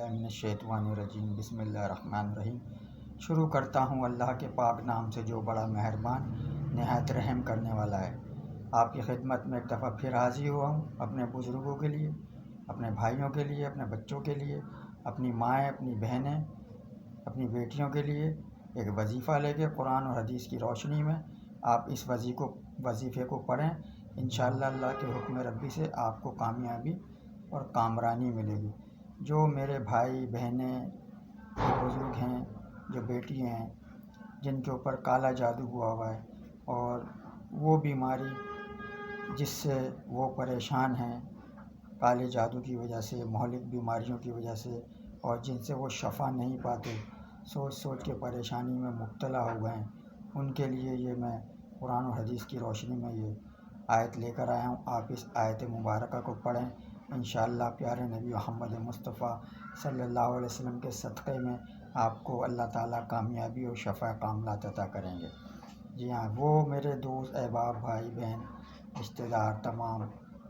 باللہ من الشیطان الرجیم بسم اللہ الرحمن الرحیم۔ شروع کرتا ہوں اللہ کے پاک نام سے جو بڑا مہربان نہایت رحم کرنے والا ہے۔ آپ کی خدمت میں ایک دفعہ پھر حاضر ہوا ہوں اپنے بزرگوں کے لیے، اپنے بھائیوں کے لیے، اپنے بچوں کے لیے، اپنی مائیں، اپنی بہنیں، اپنی بیٹیوں کے لیے ایک وظیفہ لے کے قرآن اور حدیث کی روشنی میں آپ اس وظیفے کو پڑھیں۔ انشاءاللہ اللہ کے حکم ربی سے آپ کو کامیابی اور کامرانی ملے گی۔ جو میرے بھائی بہنیں بزرگ ہیں، جو بیٹی ہیں جن کے اوپر کالا جادو ہوا ہے اور وہ بیماری جس سے وہ پریشان ہیں کالے جادو کی وجہ سے، مہلک بیماریوں کی وجہ سے، اور جن سے وہ شفا نہیں پاتے، سوچ سوچ کے پریشانی میں مبتلا ہو گئے ہیں، ان کے لیے یہ میں قرآن و حدیث کی روشنی میں یہ آیت لے کر آیا ہوں۔ آپ اس آیت مبارکہ کو پڑھیں، انشاءاللہ پیارے نبی محمد مصطفیٰ صلی اللہ علیہ وسلم کے صدقے میں آپ کو اللہ تعالیٰ کامیابی اور شفا کاملات عطا کریں گے۔ جی ہاں، وہ میرے دوست احباب بھائی بہن رشتہ دار تمام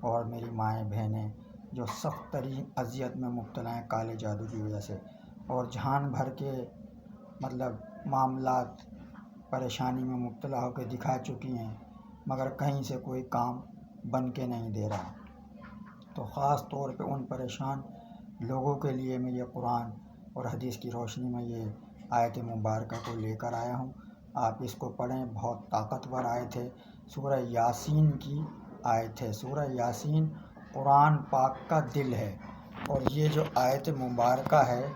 اور میری مائیں بہنیں جو سخت ترین اذیت میں مبتلا ہیں کالے جادو کی وجہ سے، اور جہان بھر کے معاملات پریشانی میں مبتلا ہو کے دکھا چکی ہیں، مگر کہیں سے کوئی کام بن کے نہیں دے رہا، تو خاص طور پہ ان پریشان لوگوں کے لیے میں یہ قرآن اور حدیث کی روشنی میں یہ آیت مبارکہ کو لے کر آیا ہوں۔ آپ اس کو پڑھیں، بہت طاقتور آیت ہے، سورہ یاسین کی آیت ہے۔ سورہ یاسین قرآن پاک کا دل ہے، اور یہ جو آیت مبارکہ ہے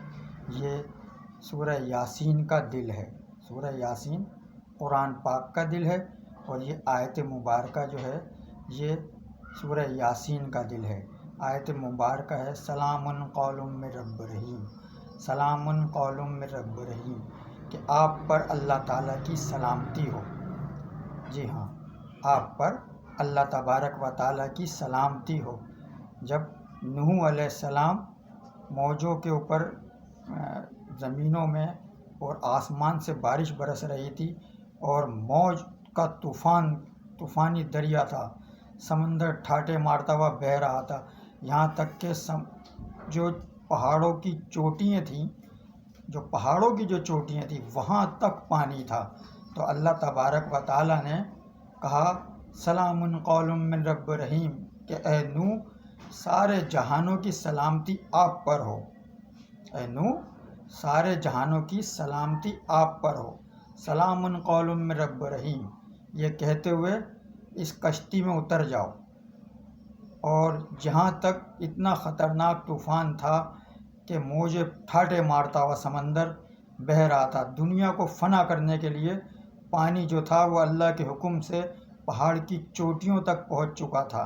یہ سورہ یاسین کا دل ہے۔ سورہ یاسین قرآن پاک کا دل ہے، اور یہ آیت مبارکہ جو ہے یہ سورہ یاسین کا دل ہے۔ آیت مبارکہ ہے سلام قول من رب رحیم، سلام قول من رب رحیم، کہ آپ پر اللہ تعالیٰ کی سلامتی ہو۔ جی ہاں، آپ پر اللہ تبارک و تعالیٰ کی سلامتی ہو۔ جب نوح علیہ السلام موجوں کے اوپر زمینوں میں اور آسمان سے بارش برس رہی تھی، اور موج کا طوفانی دریا تھا، سمندر ٹھاٹے مارتا ہوا بہہ رہا تھا، یہاں تک کہ جو پہاڑوں کی چوٹیاں تھیں، وہاں تک پانی تھا، تو اللہ تبارک و تعالیٰ نے کہا سلام قول من رب رحیم، کہ اے نوح سارے جہانوں کی سلامتی آپ پر ہو، اے نوح سارے جہانوں کی سلامتی آپ پر ہو، سلام قول من رب رحیم، یہ کہتے ہوئے اس کشتی میں اتر جاؤ۔ اور جہاں تک اتنا خطرناک طوفان تھا کہ موجیں ٹھاٹے مارتا ہوا سمندر بہہ رہا تھا، دنیا کو فنا کرنے کے لیے پانی جو تھا وہ اللہ کے حکم سے پہاڑ کی چوٹیوں تک پہنچ چکا تھا،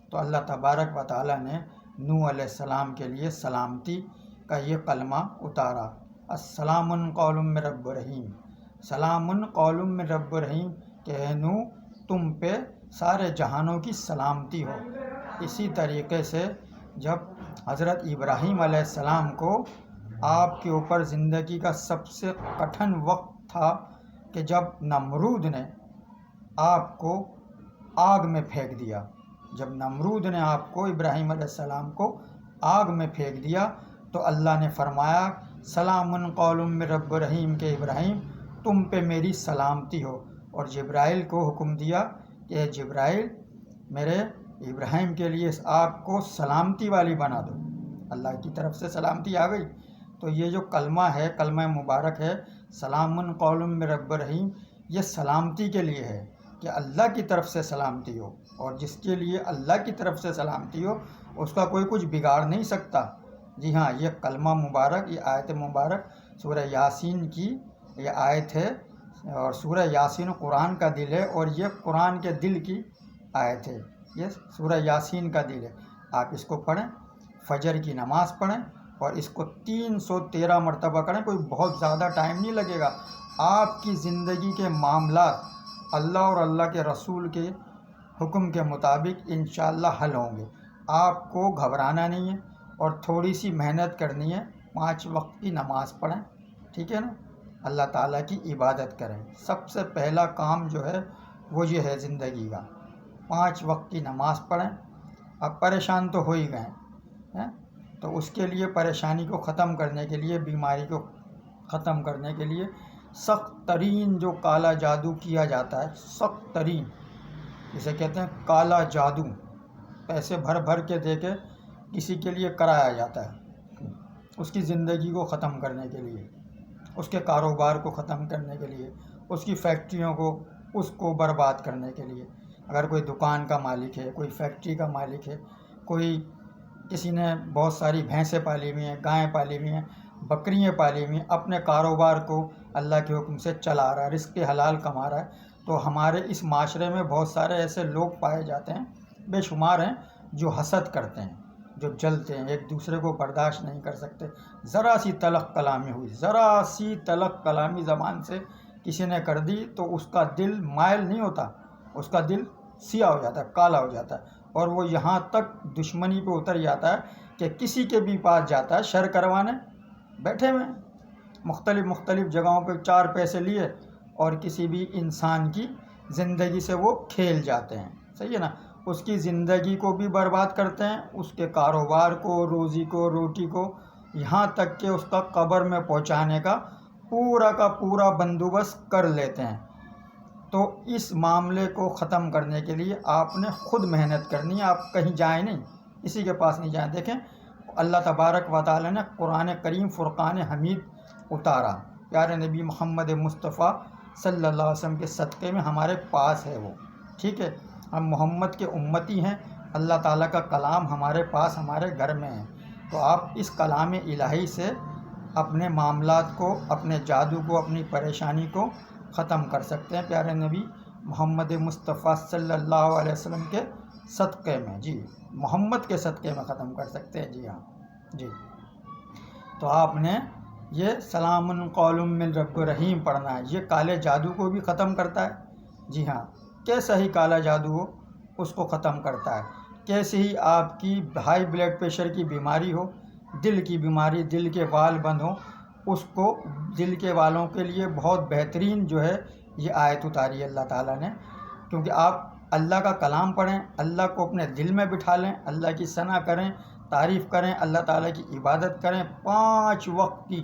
تو اللہ تبارک و تعالیٰ نے نوح علیہ السلام کے لیے سلامتی کا یہ کلمہ اتارا، السلام قول من رب رحیم، سلام قول من رب رحیم، کہ اے نوح تم پہ سارے جہانوں کی سلامتی ہو۔ اسی طریقے سے جب حضرت ابراہیم علیہ السلام کو آپ کے اوپر زندگی کا سب سے کٹھن وقت تھا، کہ جب نمرود نے آپ کو آگ میں پھینک دیا، جب نمرود نے آپ کو ابراہیم علیہ السلام کو آگ میں پھینک دیا، تو اللہ نے فرمایا سلام قول من رب رحیم، کہ ابراہیم تم پہ میری سلامتی ہو، اور جبرائیل کو حکم دیا کہ اے جبرائیل میرے ابراہیم کے لیے اس آگ کو سلامتی والی بنا دو۔ اللہ کی طرف سے سلامتی آ گئی، تو یہ جو کلمہ ہے، کلمہ مبارک ہے سلام قول من رب رحیم، یہ سلامتی کے لیے ہے، کہ اللہ کی طرف سے سلامتی ہو، اور جس کے لیے اللہ کی طرف سے سلامتی ہو اس کا کوئی کچھ بگاڑ نہیں سکتا۔ جی ہاں، یہ کلمہ مبارک، یہ آیت مبارک سورہ یاسین کی یہ آیت ہے، اور سورہ یاسین قرآن کا دل ہے، اور یہ قرآن کے دل کی آیت ہے، یہ سورہ یاسین کا دل ہے۔ آپ اس کو پڑھیں، فجر کی نماز پڑھیں، اور اس کو 313 مرتبہ کریں، کوئی بہت زیادہ ٹائم نہیں لگے گا، آپ کی زندگی کے معاملات اللہ اور اللہ کے رسول کے حکم کے مطابق انشاءاللہ حل ہوں گے۔ آپ کو گھبرانا نہیں ہے، اور تھوڑی سی محنت کرنی ہے، 5 وقت کی نماز پڑھیں، ٹھیک ہے نا، اللہ تعالیٰ کی عبادت کریں۔ سب سے پہلا کام جو ہے وہ یہ ہے زندگی کا، 5 وقت کی نماز پڑھیں۔ اب پریشان تو ہو ہی گئے ہیں، تو اس کے لیے پریشانی کو ختم کرنے کے لیے، بیماری کو ختم کرنے کے لیے سخت ترین جو کالا جادو کیا جاتا ہے، سخت ترین جسے کہتے ہیں کالا جادو، پیسے بھر بھر کے دے کے کسی کے لیے کرایا جاتا ہے، اس کی زندگی کو ختم کرنے کے لیے، اس کے کاروبار کو ختم کرنے کے لیے، اس کی فیکٹریوں کو، اس کو برباد کرنے کے لیے۔ اگر کوئی دکان کا مالک ہے، کوئی فیکٹری کا مالک ہے، کوئی کسی نے بہت ساری بھینسیں پالی ہوئی ہیں، گائیں پالی ہوئی ہیں، بکریاں پالی ہوئی ہیں، اپنے کاروبار کو اللہ کے حکم سے چلا رہا ہے، رزق حلال کما رہا ہے، تو ہمارے اس معاشرے میں بہت سارے ایسے لوگ پائے جاتے ہیں، بے شمار ہیں، جو حسد کرتے ہیں، جو جلتے ہیں، ایک دوسرے کو برداشت نہیں کر سکتے۔ ذرا سی تلخ کلامی ہوئی، ذرا سی تلخ کلامی زبان سے کسی نے کر دی تو اس کا دل مائل نہیں ہوتا، اس کا دل سیاہ ہو جاتا ہے، کالا ہو جاتا ہے، اور وہ یہاں تک دشمنی پہ اتر جاتا ہے کہ کسی کے بھی پاس جاتا ہے شر کروانے، بیٹھے ہوئے ہیں مختلف جگہوں پہ، 4 پیسے لیے اور کسی بھی انسان کی زندگی سے وہ کھیل جاتے ہیں، صحیح ہے نا، اس کی زندگی کو بھی برباد کرتے ہیں، اس کے کاروبار کو، روزی کو، روٹی کو، یہاں تک کہ اس کا قبر میں پہنچانے کا پورا بندوبست کر لیتے ہیں۔ تو اس معاملے کو ختم کرنے کے لیے آپ نے خود محنت کرنی ہے، آپ کہیں جائیں نہیں، کسی کے پاس نہیں جائیں۔ دیکھیں اللہ تبارک و تعالیٰ نے قرآن کریم فرقان حمید اتارا، پیارے نبی محمد مصطفیٰ صلی اللہ علیہ وسلم کے صدقے میں ہمارے پاس ہے وہ، ٹھیک ہے، ہم محمد کے امتی ہیں، اللہ تعالیٰ کا کلام ہمارے پاس، ہمارے گھر میں ہے، تو آپ اس کلام الہی سے اپنے معاملات کو، اپنے جادو کو، اپنی پریشانی کو ختم کر سکتے ہیں، پیارے نبی محمد مصطفیٰ صلی اللہ علیہ وسلم کے صدقے میں، جی محمد کے صدقے میں ختم کر سکتے ہیں، جی ہاں جی۔ تو آپ نے یہ سلام قول من رب رحیم پڑھنا ہے، یہ کالے جادو کو بھی ختم کرتا ہے، جی ہاں، کیسا ہی کالا جادو ہو اس کو ختم کرتا ہے، کیسے ہی آپ کی ہائی بلڈ پریشر کی بیماری ہو، دل کی بیماری، دل کے وال بند ہوں، اس کو، دل کے والوں کے لیے بہت بہترین جو ہے یہ آیت اتاری ہے اللہ تعالیٰ نے، کیونکہ آپ اللہ کا کلام پڑھیں، اللہ کو اپنے دل میں بٹھا لیں، اللہ کی ثنا کریں، تعریف کریں، اللہ تعالیٰ کی عبادت کریں، 5 وقت کی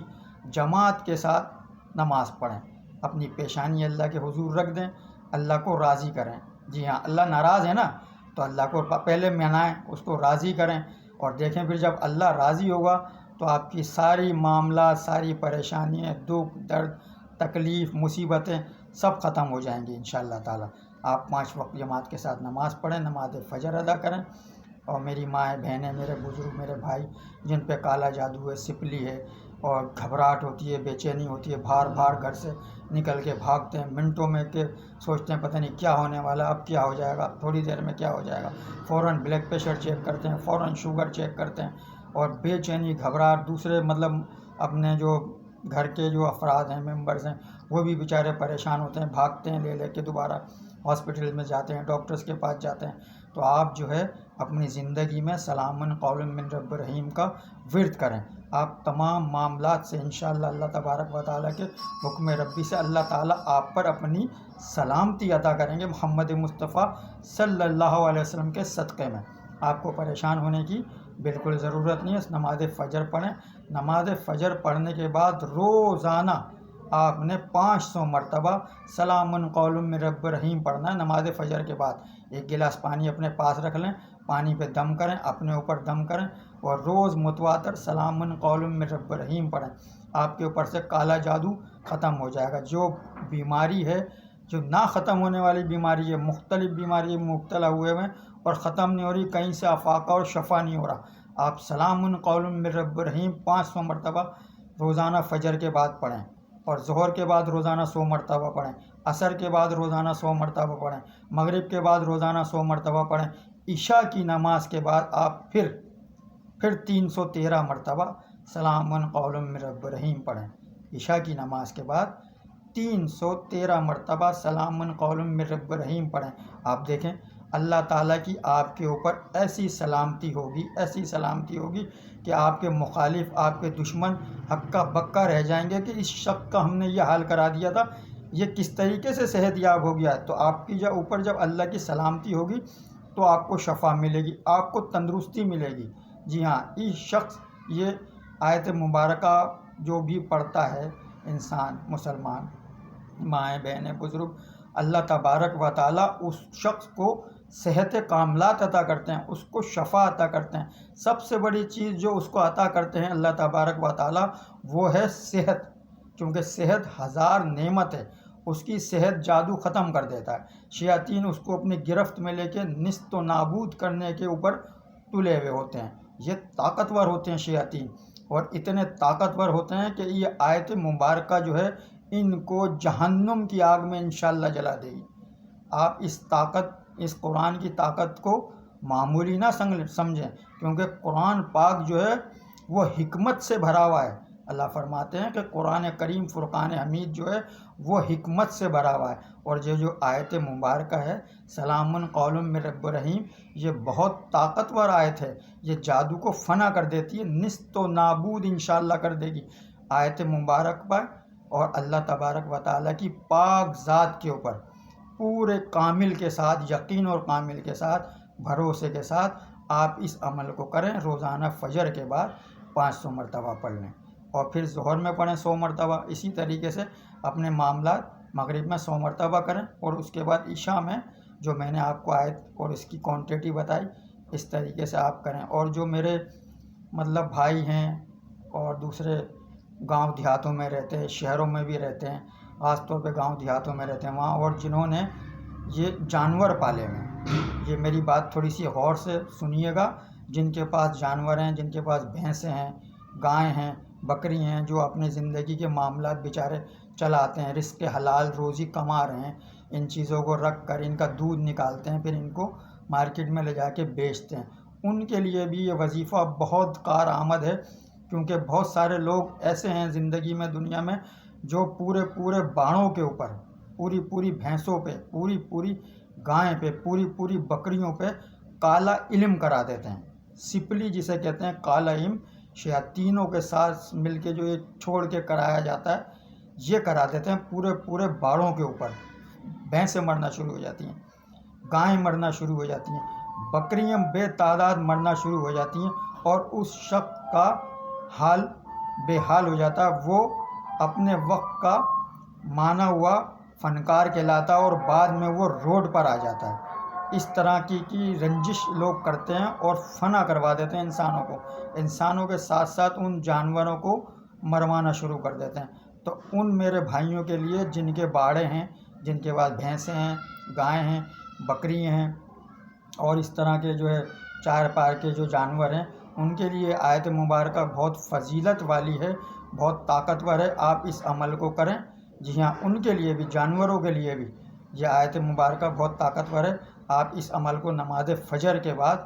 جماعت کے ساتھ نماز پڑھیں، اپنی پیشانی اللہ کے حضور رکھ دیں، اللہ کو راضی کریں، جی ہاں، اللہ ناراض ہے نا، تو اللہ کو پہلے منائیں، اس کو راضی کریں، اور دیکھیں پھر جب اللہ راضی ہوگا تو آپ کی ساری معاملات، ساری پریشانیاں، دکھ درد، تکلیف، مصیبتیں سب ختم ہو جائیں گی انشاءاللہ تعالیٰ۔ آپ 5 وقت جماعت کے ساتھ نماز پڑھیں، نماز فجر ادا کریں، اور میری مائیں، بہنیں، میرے بزرگ، میرے بھائی جن پہ کالا جادو ہے، سپلی ہے، اور گھبراہٹ ہوتی ہے، بے چینی ہوتی ہے، بھار گھر سے نکل کے بھاگتے ہیں منٹوں میں، کہ سوچتے ہیں پتہ نہیں کیا ہونے والا، اب کیا ہو جائے گا، تھوڑی دیر میں کیا ہو جائے گا، فوراً بلڈ پریشر چیک کرتے ہیں، فوراً شوگر چیک کرتے ہیں، اور بے چینی، گھبراہٹ، دوسرے مطلب اپنے جو گھر کے جو افراد ہیں، ممبرز ہیں، وہ بھی بیچارے پریشان ہوتے ہیں، بھاگتے ہیں لے کے دوبارہ ہاسپٹل میں جاتے ہیں، ڈاکٹرز کے پاس جاتے ہیں۔ تو آپ جو ہے اپنی زندگی میں سلام قول من رب رحیم کا ورد کریں، آپ تمام معاملات سے انشاءاللہ اللہ تبارک و تعالیٰ کے حکم ربی سے اللہ تعالیٰ آپ پر اپنی سلامتی عطا کریں گے، محمد مصطفیٰ صلی اللہ علیہ وسلم کے صدقے میں۔ آپ کو پریشان ہونے کی بالکل ضرورت نہیں ہے، نماز فجر پڑھیں، نماز فجر پڑھنے کے بعد روزانہ آپ نے 500 مرتبہ سلام قول من رب رحیم پڑھنا ہے نماز فجر کے بعد۔ 1 گلاس پانی اپنے پاس رکھ لیں، پانی پہ دم کریں، اپنے اوپر دم کریں، اور روز متواتر سلام قول من رب رحیم پڑھیں، آپ کے اوپر سے کالا جادو ختم ہو جائے گا۔ جو بیماری ہے، جو نہ ختم ہونے والی بیماری ہے، مختلف بیماری میں مبتلا ہوئے ہیں اور ختم نہیں ہو رہی، کہیں سے افاقہ اور شفا نہیں ہو رہا، آپ سلام قول من رب رحیم 500 مرتبہ روزانہ فجر کے بعد پڑھیں، اور ظہر کے بعد روزانہ 100 مرتبہ پڑھیں، عصر کے بعد روزانہ 100 مرتبہ پڑھیں، مغرب کے بعد روزانہ 100 مرتبہ پڑھیں، عشاء کی نماز کے بعد آپ پھر 313 مرتبہ سلام قول من رب رحیم پڑھیں، عشاء کی نماز کے بعد 313 مرتبہ سلام قول من رب رحیم پڑھیں۔ آپ دیکھیں اللہ تعالیٰ کی آپ کے اوپر ایسی سلامتی ہوگی، ایسی سلامتی ہوگی کہ آپ کے مخالف، آپ کے دشمن ہکا بکا رہ جائیں گے کہ اس شخص کا ہم نے یہ حال کرا دیا تھا، یہ کس طریقے سے صحت یاب ہو گیا ہے۔ تو آپ کی اوپر جب اللہ کی سلامتی ہوگی تو آپ کو شفا ملے گی، آپ کو تندرستی ملے گی، جی ہاں، اس شخص یہ آیت مبارکہ جو بھی پڑھتا ہے انسان مسلمان، مائیں بہنیں بزرگ، اللہ تبارک و تعالیٰ اس شخص کو صحت کاملات عطا کرتے ہیں، اس کو شفا عطا کرتے ہیں۔ سب سے بڑی چیز جو اس کو عطا کرتے ہیں اللہ تبارک و تعالیٰ وہ ہے صحت، کیونکہ صحت ہزار نعمت ہے، اس کی صحت جادو ختم کر دیتا ہے۔ شیاطین اس کو اپنی گرفت میں لے کے نیست و نابود کرنے کے اوپر تلے ہوئے ہوتے ہیں۔ یہ طاقتور ہوتے ہیں شیاطین، اور اتنے طاقتور ہوتے ہیں کہ یہ آیت مبارکہ جو ہے ان کو جہنم کی آگ میں انشاءاللہ جلا دے گی۔ آپ اس قرآن کی طاقت کو معمولی نہ سمجھیں، کیونکہ قرآن پاک جو ہے وہ حکمت سے بھرا ہوا ہے۔ اللہ فرماتے ہیں کہ قرآن کریم فرقان حمید جو ہے وہ حکمت سے بھرا ہوا ہے، اور یہ جو آیت مبارکہ ہے سلام قول من رب رحیم، یہ بہت طاقتور آیت ہے، یہ جادو کو فنا کر دیتی ہے، نیست و نابود انشاءاللہ کر دے گی۔ آیت مبارک پر اور اللہ تبارک و تعالیٰ کی پاک ذات کے اوپر پورے کامل کے ساتھ، یقین اور کامل کے ساتھ، بھروسے کے ساتھ آپ اس عمل کو کریں۔ روزانہ فجر کے بعد 500 مرتبہ پڑھ لیں، اور پھر ظہر میں پڑھیں 100 مرتبہ۔ اسی طریقے سے اپنے معاملات مغرب میں 100 مرتبہ کریں، اور اس کے بعد عشاء میں جو میں نے آپ کو آیت اور اس کی کوانٹٹی بتائی اس طریقے سے آپ کریں۔ اور جو میرے بھائی ہیں اور دوسرے گاؤں دیہاتوں میں رہتے ہیں، شہروں میں بھی رہتے ہیں، خاص طور پہ گاؤں دیہاتوں میں رہتے ہیں وہاں، اور جنہوں نے یہ جانور پالے ہوئے ہیں، یہ میری بات تھوڑی سی غور سے سنیے گا۔ جن کے پاس جانور ہیں، جن کے پاس بھینسیں ہیں، گائیں ہیں، بکری ہیں، جو اپنے زندگی کے معاملات بیچارے چلاتے ہیں، رزق حلال روزی کما رہے ہیں، ان چیزوں کو رکھ کر ان کا دودھ نکالتے ہیں، پھر ان کو مارکیٹ میں لے جا کے بیچتے ہیں، ان کے لیے بھی یہ وظیفہ بہت کارآمد ہے، کیونکہ بہت سارے لوگ ایسے ہیں زندگی میں، دنیا میں، جو پورے باڑوں کے اوپر، پوری بھینسوں پہ، پوری گائیں پہ، پوری بکریوں پہ کالا علم کرا دیتے ہیں، سپلی جسے کہتے ہیں، کالا علم شیاطینوں کے ساتھ مل کے جو ایک چھوڑ کے کرایا جاتا ہے، یہ کرا دیتے ہیں پورے باڑوں کے اوپر۔ بھینسیں مرنا شروع ہو جاتی ہیں، گائیں مرنا شروع ہو جاتی ہیں، بکریاں بے تعداد مرنا شروع ہو جاتی ہیں، اور اس شخص کا حال بے حال ہو جاتا ہے، وہ اپنے وقت کا مانا ہوا فنکار کہلاتا ہے، اور بعد میں وہ روڈ پر آ جاتا ہے۔ اس طرح کی رنجش لوگ کرتے ہیں اور فنا کروا دیتے ہیں انسانوں کے ساتھ ساتھ ان جانوروں کو مروانا شروع کر دیتے ہیں۔ تو ان میرے بھائیوں کے لیے جن کے باڑے ہیں، جن کے پاس بھینسیں ہیں، گائیں ہیں، بکری ہیں، اور اس طرح کے جو ہے چار پار کے جو جانور ہیں، ان کے لیے آیت مبارکہ بہت فضیلت والی ہے، بہت طاقتور ہے۔ آپ اس عمل کو کریں۔ جی ہاں، ان کے لیے بھی، جانوروں کے لیے بھی یہ آیت مبارکہ بہت طاقتور ہے۔ آپ اس عمل کو نماز فجر کے بعد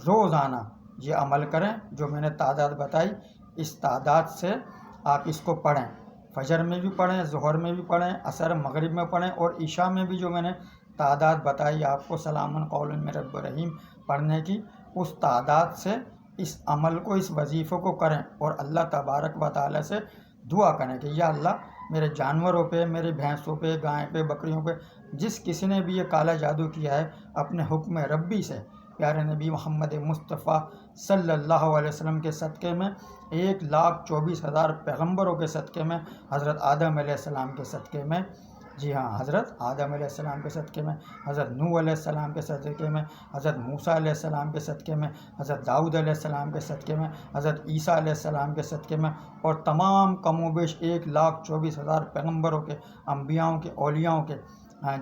روزانہ یہ عمل کریں، جو میں نے تعداد بتائی، اس تعداد سے آپ اس کو پڑھیں۔ فجر میں بھی پڑھیں، ظہر میں بھی پڑھیں، عصر مغرب میں پڑھیں، اور عشاء میں بھی جو میں نے تعداد بتائی آپ کو سلام قول من رب رحیم پڑھنے کی، اس تعداد سے اس عمل کو، اس وظیفے کو کریں، اور اللہ تبارک و تعالیٰ سے دعا کریں کہ یا اللہ میرے جانوروں پہ، میرے بھینسوں پہ، گائیں پہ، بکریوں پہ جس کسی نے بھی یہ کالا جادو کیا ہے، اپنے حکم ربی سے، پیارے نبی محمد مصطفیٰ صلی اللہ علیہ وسلم کے صدقے میں، 1,24,000 پیغمبروں کے صدقے میں، حضرت آدم علیہ السلام کے صدقے میں، جی ہاں، حضرت آدم علیہ السلام کے صدقے میں، حضرت نوح علیہ السلام کے صدقے میں، حضرت موسیٰ علیہ السلام کے صدقے میں، حضرت داؤد علیہ السلام کے صدقے میں، حضرت عیسیٰ علیہ السلام کے صدقے میں، اور تمام کم و بیش 1,24,000 پیغمبروں کے، انبیاؤں کے، اولیاؤں کے،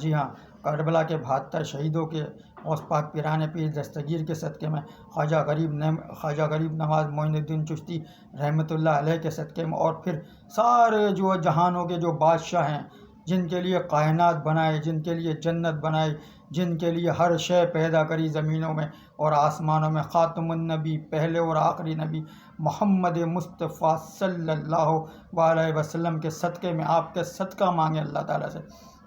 جی ہاں، کربلا کے 72 شہیدوں کے، غوث پاک پیران پیر دستگیر کے صدقے میں، خواجہ غریب نواز معین الدین چشتی رحمۃ اللہ علیہ کے صدقے میں، اور پھر سارے جو جہانوں کے جو بادشاہ ہیں، جن کے لیے کائنات بنائے، جن کے لیے جنت بنائی، جن کے لیے ہر شے پیدا کری زمینوں میں اور آسمانوں میں، خاتم النبی، پہلے اور آخری نبی محمد مصطفیٰ صلی اللہ علیہ وسلم کے صدقے میں آپ کے صدقہ مانگیں اللہ تعالیٰ سے۔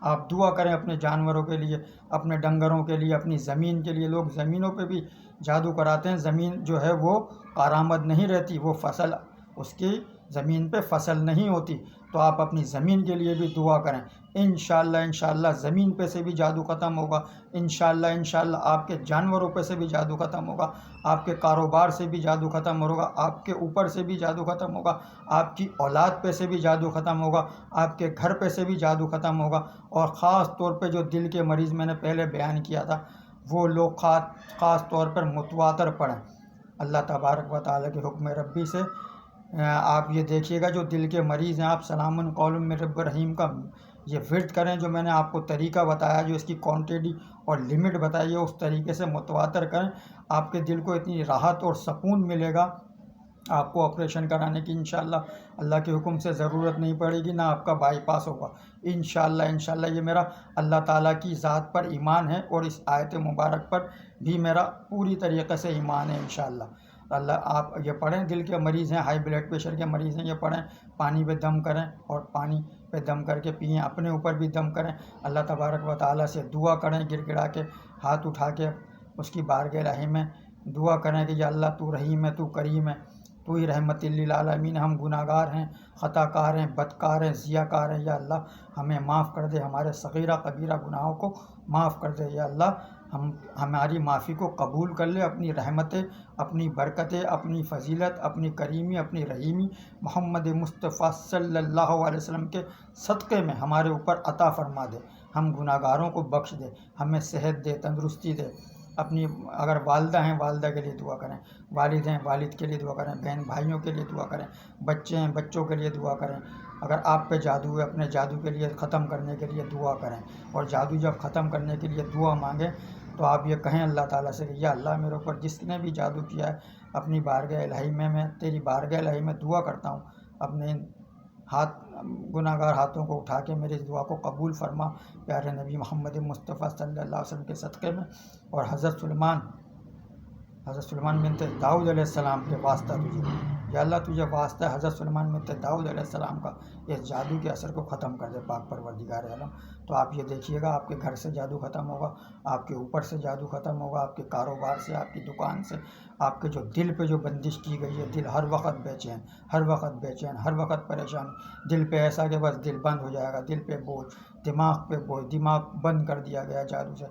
آپ دعا کریں اپنے جانوروں کے لیے، اپنے ڈنگروں کے لیے، اپنی زمین کے لیے۔ لوگ زمینوں پہ بھی جادو کراتے ہیں، زمین جو ہے وہ کارآمد نہیں رہتی، وہ فصل اس کی زمین پہ فصل نہیں ہوتی، تو آپ اپنی زمین کے لیے بھی دعا کریں۔ انشاءاللہ زمین پہ سے بھی جادو ختم ہوگا، انشاءاللہ آپ کے جانوروں پہ سے بھی جادو ختم ہوگا، آپ کے کاروبار سے بھی جادو ختم ہوگا، آپ کے اوپر سے بھی جادو ختم ہوگا، آپ کی اولاد پہ سے بھی جادو ختم ہوگا، آپ کے گھر پہ سے بھی جادو ختم ہوگا۔ اور خاص طور پہ جو دل کے مریض میں نے پہلے بیان کیا تھا، وہ لوگ خاص طور پر متواتر پڑھیں اللہ تبارک و تعالیٰ کے حکم ربی سے۔ آپ یہ دیکھیے گا جو دل کے مریض ہیں، آپ سلام قول من رب رحیم کا یہ ورد کریں، جو میں نے آپ کو طریقہ بتایا، جو اس کی کوانٹٹی اور لمٹ بتائی ہے، اس طریقے سے متواتر کریں۔ آپ کے دل کو اتنی راحت اور سکون ملے گا، آپ کو آپریشن کرانے کی انشاءاللہ اللہ کے حکم سے ضرورت نہیں پڑے گی، نہ آپ کا بائی پاس ہوگا انشاءاللہ۔ یہ میرا اللہ تعالیٰ کی ذات پر ایمان ہے، اور اس آیت مبارک پر بھی میرا پوری طریقے سے ایمان ہے انشاءاللہ۔ اللہ آپ یہ پڑھیں، دل کے مریض ہیں، ہائی بلڈ پریشر کے مریض ہیں، یہ پڑھیں، پانی پہ دم کریں اور پانی پہ دم کر کے پئیں، اپنے اوپر بھی دم کریں، اللہ تبارک و تعالیٰ سے دعا کریں، گر گڑا کے ہاتھ اٹھا کے اس کی بارگاہ الہی میں دعا کریں کہ یا اللہ تو رحیم ہے، تو کریم ہے، تو ہی رحمت للعالمین، ہم گناہ گار ہیں، خطا کار ہیں، بدکار ہیں، ضیاء کار ہیں، یا اللہ ہمیں معاف کر دے، ہمارے صغیرہ کبیرہ گناہوں کو معاف کر دے، یا اللہ ہماری معافی کو قبول کر لے، اپنی رحمتیں، اپنی برکتیں، اپنی فضیلت، اپنی کریمی، اپنی رحیمی محمد مصطفیٰ صلی اللہ علیہ وسلم کے صدقے میں ہمارے اوپر عطا فرما دے، ہم گناہ گاروں کو بخش دے، ہمیں صحت دے، تندرستی دے۔ اپنی اگر والدہ ہیں، والدہ کے لیے دعا کریں، والد ہیں، والد کے لیے دعا کریں، بہن بھائیوں کے لیے دعا کریں، بچے ہیں، بچوں کے لیے دعا کریں۔ اگر آپ پہ جادو ہے، اپنے جادو کے لیے ختم کرنے کے لیے دعا کریں، اور جادو جب ختم کرنے کے لیے دعا مانگیں تو آپ یہ کہیں اللہ تعالیٰ سے کہ یا اللہ میرے اوپر جس نے بھی جادو کیا ہے، اپنی بارگاہ الہی میں تیری بارگاہ الہی میں دعا کرتا ہوں، اپنے گناہ گار ہاتھوں کو اٹھا کے میری دعا کو قبول فرما، پیارے نبی محمد مصطفیٰ صلی اللہ علیہ وسلم کے صدقے میں۔ اور حضرت سلیمان بنت داؤد علیہ السلام کے واسطہ تجھے، یا اللہ تجھے واسطہ ہے حضرت سلیمان بنت داؤد علیہ السلام کا، اس جادو کے اثر کو ختم کر دے پاک پروردگار عالم۔ تو آپ یہ دیکھیے گا، آپ کے گھر سے جادو ختم ہوگا، آپ کے اوپر سے جادو ختم ہوگا، آپ کے کاروبار سے، آپ کی دکان سے، آپ کے جو دل پہ جو بندش کی گئی ہے، دل ہر وقت بے چین، ہر وقت پریشانی، دل پہ ایسا کہ بس دل بند ہو جائے گا، دل پہ بوجھ، دماغ پہ بوجھ، دماغ بند کر دیا گیا جادو سے،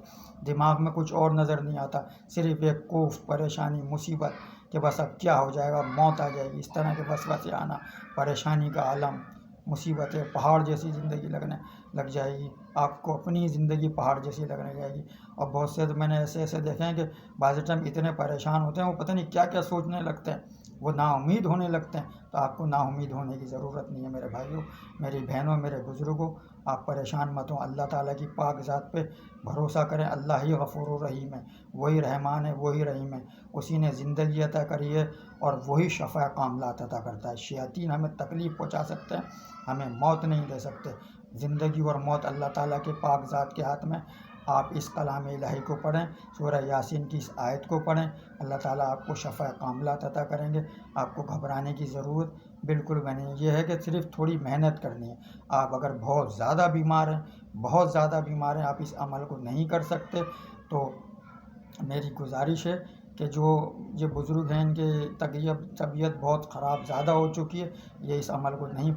دماغ میں کچھ اور نظر نہیں آتا، صرف ایک کوف، پریشانی، مصیبت کہ بس اب کیا ہو جائے گا، موت آ جائے گی، اس طرح کے وسوسے آنا، پریشانی کا عالم، مصیبتیں، پہاڑ جیسی زندگی لگنے لگ جائے گی، آپ کو اپنی زندگی پہاڑ جیسی لگنے جائے گی۔ اور بہت سے میں نے ایسے دیکھے ہیں کہ بعض ٹائم اتنے پریشان ہوتے ہیں، وہ پتہ نہیں کیا کیا سوچنے لگتے ہیں، وہ نا امید ہونے لگتے ہیں۔ تو آپ کو نا امید ہونے کی ضرورت نہیں ہے میرے بھائیوں، میری بہنوں، میرے بزرگوں، آپ پریشان مت ہوں، اللہ تعالیٰ کی پاک ذات پہ بھروسہ کریں، اللہ ہی غفور الرحیم ہے، وہی رحمان ہے، وہی رحیم ہے، اسی نے زندگی عطا کری ہے، اور وہی شفا کاملات عطا کرتا ہے۔ شیاطین ہمیں تکلیف پہنچا سکتے ہیں، ہمیں موت نہیں دے سکتے، زندگی اور موت اللہ تعالیٰ کے پاک ذات کے ہاتھ میں۔ آپ اس کلام الہی کو پڑھیں، سورہ یاسین کی اس آیت کو پڑھیں، اللہ تعالیٰ آپ کو شفا کاملات عطا کریں گے، آپ کو گھبرانے کی ضرورت بالکل بھی نہیں۔ یہ ہے کہ صرف تھوڑی محنت کرنی ہے۔ آپ اگر بہت زیادہ بیمار ہیں، آپ اس عمل کو نہیں کر سکتے، تو میری گزارش ہے کہ جو بزرگ ہیں، ان کی طبیعت بہت خراب زیادہ ہو چکی ہے، یہ اس عمل کو نہیں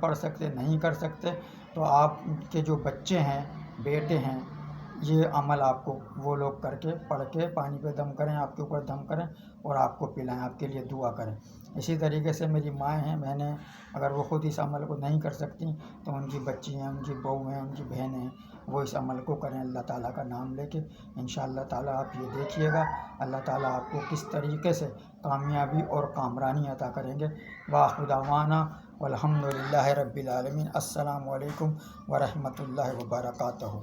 کر سکتے، تو آپ کے جو بچے ہیں، بیٹے ہیں، یہ عمل آپ کو وہ لوگ کر کے پڑھ کے پانی پہ دم کریں، آپ کے اوپر دم کریں اور آپ کو پلائیں، آپ کے لیے دعا کریں۔ اسی طریقے سے میری مائیں ہیں، بہنیں، اگر وہ خود اس عمل کو نہیں کر سکتی تو ان کی بچی ہیں، ان کی بہو ہیں، ان کی بہنیں ہیں، وہ اس عمل کو کریں اللہ تعالیٰ کا نام لے کے۔ انشاءاللہ تعالیٰ آپ یہ دیکھیے گا اللہ تعالیٰ آپ کو کس طریقے سے کامیابی اور کامرانی عطا کریں گے۔ وآخر دعوانا والحمد للہ رب العالمین۔ السلام علیکم ورحمۃ اللہ وبرکاتہ۔